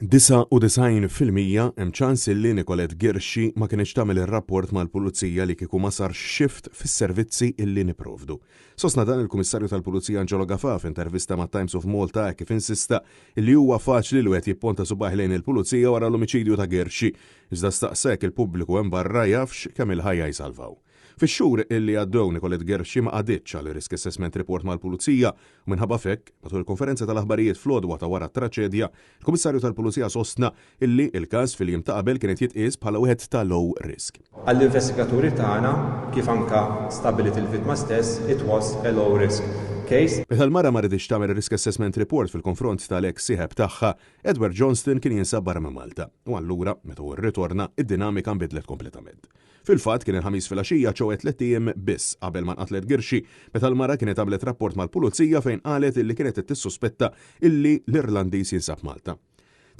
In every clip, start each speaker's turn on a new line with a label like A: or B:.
A: 99% hemm ċans illi Nicolette Girxi ma kienx tagħmel ir-rapport mal-Pulizija li kieku ma sar xift fis-servizzi illi nipprovdu. Sostna dan il-Kummissarju tal-Pulizija Angelo Gafà f'intervista ma' Times of Malta kif insista illi huwa faċli li wieħed jipponta subaħ lejn il-Pulizija wara l-omiċidju ta' Girxi, iżda staqsek il-pubbliku hemm barra jafx kemm il-ħajja jsalvaw. Fix-xhur illi għaddew Nicolette Girxi ma qaditx għal risk assessment report mal-Pulizija u minħabba fekk matul il-konferenza tal-aħbarijiet fl-għodwa ta' wara t-traċedja, il-Kummissarju tal-Pulizija sostna illi il-każ fil-jiem ta' qabel kienet jitqies bħala wieħed ta' low risk.
B: Għall-investigaturi tagħna kif anka stabilit il-vittma stess, it was a low risk case.
A: Meta l-mara ma rridix tagħmel risk assessment report fil-konfront tal-eks sieħeb tagħha, Edward Johnston kien jinsab barra minn Malta. U allura meta hu rritorna id-dinamika nbidlet kompletament. Fil-fatt kien il-ħamis fil-għaxija ċewwet 3 ijiem biss qabel ma nqatlet Girxi meta l-mara kienet għamlet rapport mal-Pulizija fejn qalet illi kienet tissuspetta illi l-Irlandiż jinsab Malta.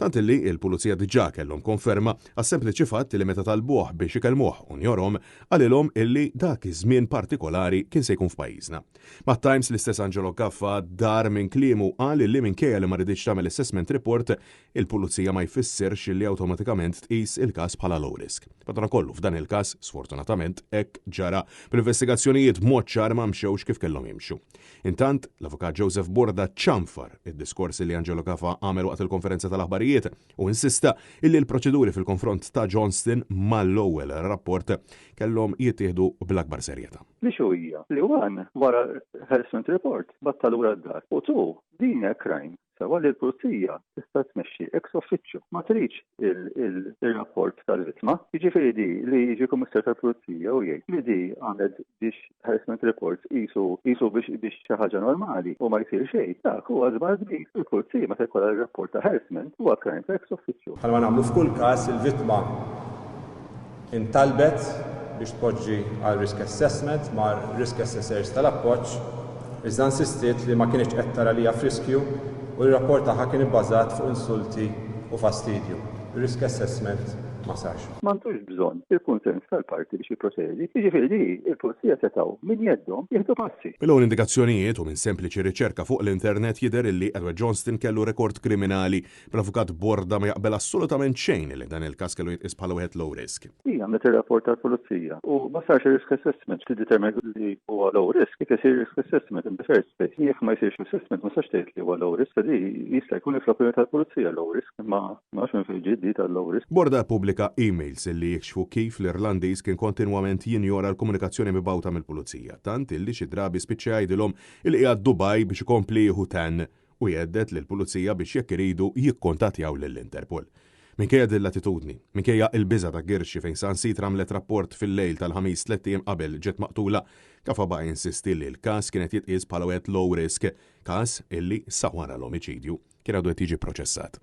A: Tant illi il-Pulizija diġà kellhom konferma għas-sempliċi fatt li meta talbuh biex ikellmuh u njorhom għalilhom illi dak iż-żmien partikolari kien se jkun f'pajjiżna. Mat-Times l-istess Angelo Gafà dar minn kliemu qal illi minkejja li ma rridix tagħmel assessment report, il-Pulizija ma jfissirx illi awtomatikament tqis il-każ bħala low risk. Madankollu f'dan il-każ, sfortunatament, hekk ġara bl-investigazzjonijiet b'mod ċar ma mxewx kif kellhom jimxu. Intant, l-Avukat Joseph Borda ċanfar id-diskors li Angelo Gafà għamel waqt il-konferenza tal-aħbarijiet u insista illi l-proċeduri fil-konfront ta' Johnston mal-ewwel rapport kellhom jittieħdu bl-akbar serjetà.
C: Li hija li għan wara harassment report battal wara d-dar. U tu din hija crime. Sawa li l-Pulizija tista' tmexxi ex officio ma tridx il-rapport tal-vittma. Jiġifieri di li jiġi kummissar tal-Pulizija u jgħid li di għandek biex harassment report qisu biex xi ħaġa normali u ma jsir xejn. Dak huwa żball kbir. Il-Pulizija meta jkollha r-rapport ta' harassment huwa crime ta' ex officio.
B: Ħalma nagħmlu f'kull każ il-vittma intalbet biex tpoġġi għal risk assessment ma' risk assessors tal-appoġġ, iżda insistiet li ma kienx qed tara li hija f'riskju u l-rapport tagħha kien ibbażat fuq insulti u fastidju. Risk assessment ma sarx.
C: M'għandux bżonn il-kunsens tal-parti biex jipproċedi. Jiġifieri il-Pulizija setgħu min jeddhom jieħdu passi.
A: Bil-ewwel indikazzjonijiet u minn sempliċi riċerka fuq l-internet jidher illi Edward Johnston kellu rekord kriminali bl-Avukat Borda ma jaqbel assolutament xejn li dan il-każ kellu jitqies bħala wieħed low risk.
C: Għamlet ir-rapport tal-Pulizija u ma sarx risk assessment tiddetermina li huwa low risk. Kif isir risk assessment in the first place. Jekk ma jsirx assessment ma sarx tgħid li huwa low risk, di jista' jkun il-fl-opinjoni tal-Pulizija low risk, ma nafx minn fejn ġiddi tal-low risk.
A: Borda pubblika emails illi jikxfu kif l-Irlandiż kien kontinwament jinjora l-komunikazzjoni mibgħuta mill-Pulizija, tant illi xi drabi spiċċa jgħidilhom illi qiegħed Dubai biex ikompli jieħu tan u jgħeddet lill-Pulizija biex jekk iridu jikkontattjaw lill-Interpol. Minkejja din l-attitudni, minkejja il-biża ta' Girxi fejn sansitra għamlet rapport fil-lejl tal-ħamis 3 ijiem qabel ġiet maqtula, Gafà baqa' insisti li l-każ kienet jitqies bħala wieħed low risk, każ illi sa wara l-omiċidju kien għadu qed jiġi proċessat.